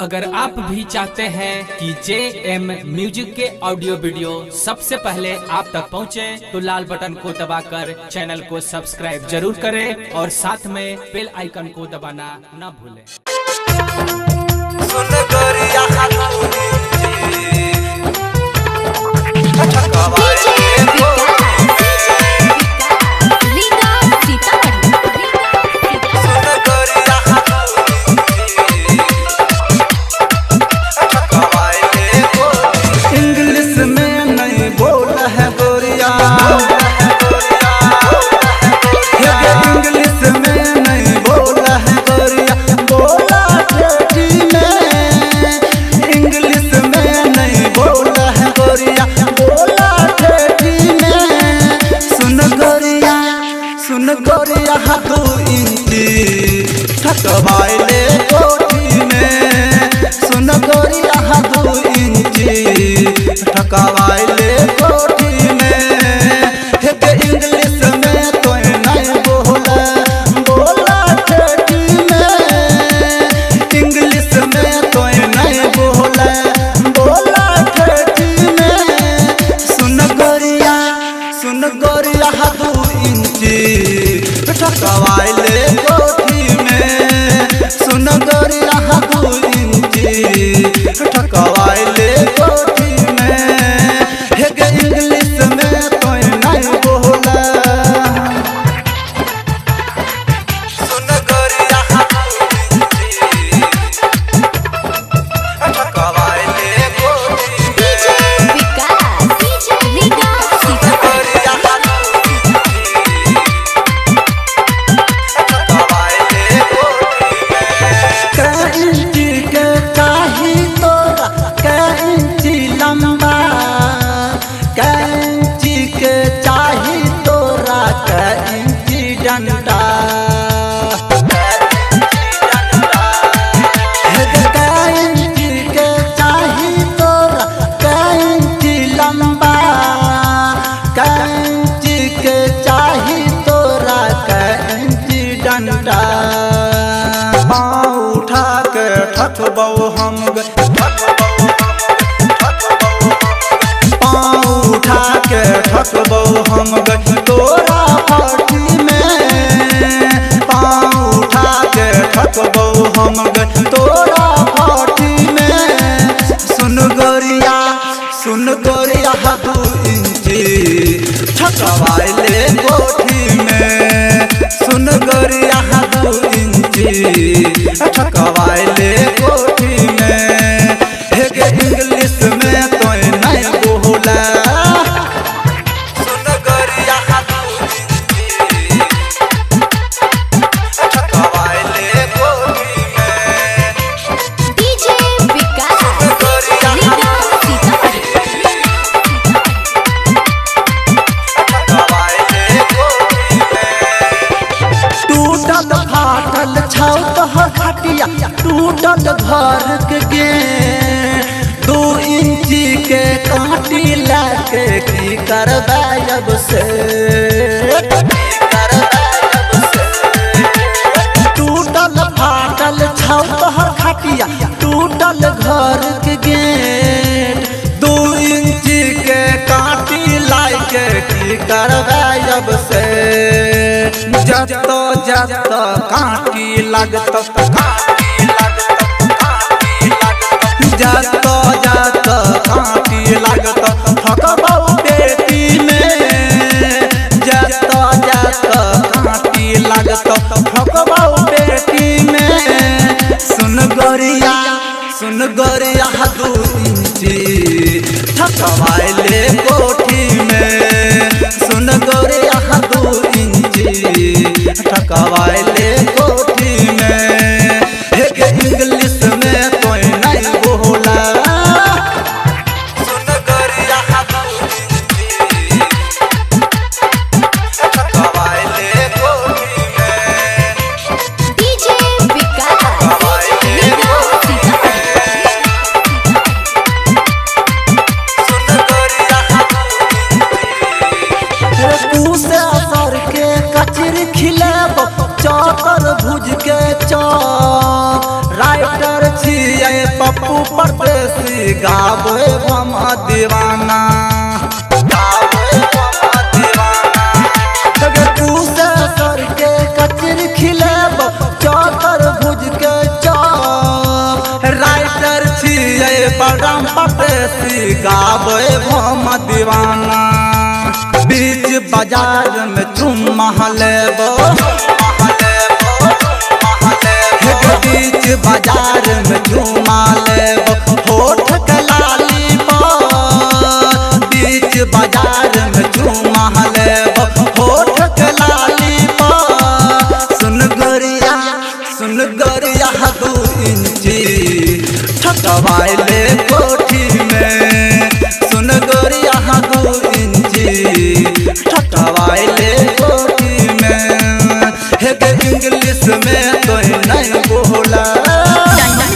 अगर आप भी चाहते हैं कि JM म्यूजिक के ऑडियो वीडियो सबसे पहले आप तक पहुंचे, तो लाल बटन को दबाकर चैनल को सब्सक्राइब जरूर करें और साथ में बेल आइकन को दबाना न भूलें। सुन गोरिया तू इंची ठकवाइले कोठी में, सुन गोरिया तू इंची ठकवाइले कोठी में। हे इंग्लिश में तो नहीं बोला ठेठी में, इंग्लिश में तो नहीं बोला ठेठी में। सुन गोरिया तू ठकवाइले कोठी में, सुन गोरिया तू इंची ठकवाइले कोठी में। हे इंग्लिश में तो नहीं बोला, सुन गोरिया ठकवाइले कोठी डंडा कैंची के चाही तोरा कैंची लंबा, कैंची के चाही तोरा कैंची डंडा। पाँव उठा के ठकबौ हम, पाँव उठा के ठकबौ हम तोरा पार्टी में, पाँव उठा के ठकबौ हम तोरा पार्टी में। सुन गोरिया तू इंची ठकवाइले कोठी में, सुन गोरिया तू इंची ठकवाइले कोठी में। हे इंग्लिश में तो नहीं बोला, फाटल छाव तोहर खटिया टूटल घर के गे, 2 इंची के कांटी लाके की करवायब से, टूटल फाटल छाव तोहर खटिया टूटल घर के गेट, 2 इंची के कांटी लाके की करवायब से। जत कांटी लागत जत कांटी लागत ठकबौ बेटी में, जत कांटी लागत ठकबौ बेटी में। सुन गोरिया तू इंची ठकवाइले कोठी में, सुन गोरिया तू इंची ठकवाइले कोठी में। हे इंग्लिश में तो नहीं बोला, सुन गोरिया तू इंची ठकवाइले कोठी में। पप्पू परदेसी गावे हम दीवाना, गावे हम दीवाना। जगे पूसे सर के कचर खिलेब चौतर भुज के चौप। राइटर छिए बलराम परदेसी गावे हम दीवाना। बीच बाजार में चुम्मा लेबो, बीच बाजार में चुम्मा लेबो होठ के लाली पर। बीच बाजार में चुम्मा लेबो होठ के लाली पर। सुन गोरिया 2 इंची ठकवाइल